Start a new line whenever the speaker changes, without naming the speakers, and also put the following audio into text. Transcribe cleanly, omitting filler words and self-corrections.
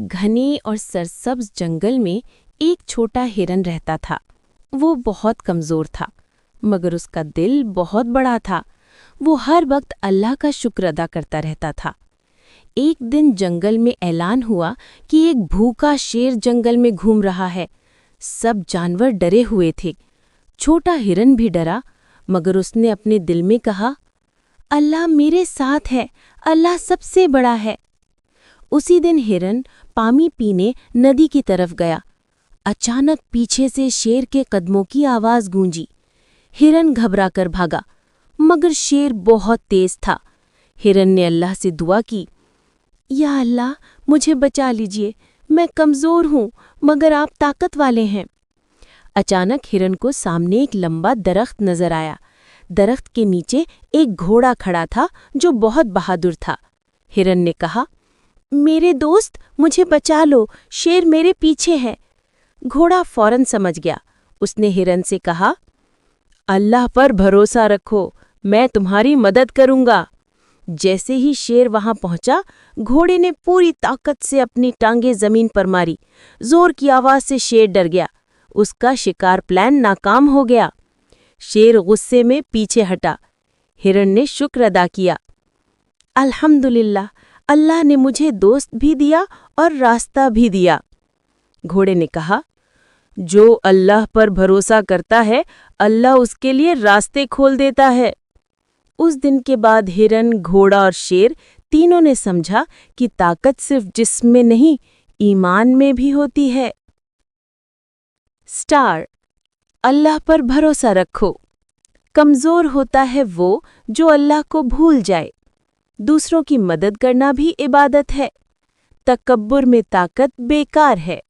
एक घने और सरसब्ज जंगल में एक छोटा हिरन रहता था। वो बहुत कमज़ोर था, मगर उसका दिल बहुत बड़ा था। वो हर वक्त अल्लाह का शुक्र अदा करता रहता था। एक दिन जंगल में ऐलान हुआ कि एक भूखा शेर जंगल में घूम रहा है। सब जानवर डरे हुए थे। छोटा हिरन भी डरा, मगर उसने अपने दिल में कहा, अल्लाह मेरे साथ है, अल्लाह सबसे बड़ा है। उसी दिन हिरन पानी पीने नदी की तरफ गया। अचानक पीछे से शेर के कदमों की आवाज़ गूंजी। हिरन घबराकर भागा, मगर शेर बहुत तेज था। हिरन ने अल्लाह से दुआ की, या अल्लाह मुझे बचा लीजिए, मैं कमज़ोर हूँ मगर आप ताकत वाले हैं। अचानक हिरन को सामने एक लंबा दरख्त नजर आया। दरख्त के नीचे एक घोड़ा खड़ा था जो बहुत बहादुर था। हिरन ने कहा, मेरे दोस्त मुझे बचा लो, शेर मेरे पीछे है। घोड़ा फौरन समझ गया। उसने हिरन से कहा, अल्लाह पर भरोसा रखो, मैं तुम्हारी मदद करूंगा। जैसे ही शेर वहां पहुंचा, घोड़े ने पूरी ताकत से अपनी टांगें जमीन पर मारी। जोर की आवाज से शेर डर गया। उसका शिकार प्लान नाकाम हो गया। शेर गुस्से में पीछे हटा। हिरन ने शुक्र अदा किया, अल्हम्दुलिल्लाह, अल्लाह ने मुझे दोस्त भी दिया और रास्ता भी दिया। घोड़े ने कहा, जो अल्लाह पर भरोसा करता है, अल्लाह उसके लिए रास्ते खोल देता है। उस दिन के बाद हिरन, घोड़ा और शेर तीनों ने समझा कि ताकत सिर्फ जिस्म में नहीं, ईमान में भी होती है। स्टार, अल्लाह पर भरोसा रखो। कमज़ोर होता है वो जो अल्लाह को भूल जाए। दूसरों की मदद करना भी इबादत है। तकब्बुर में ताकत बेकार है।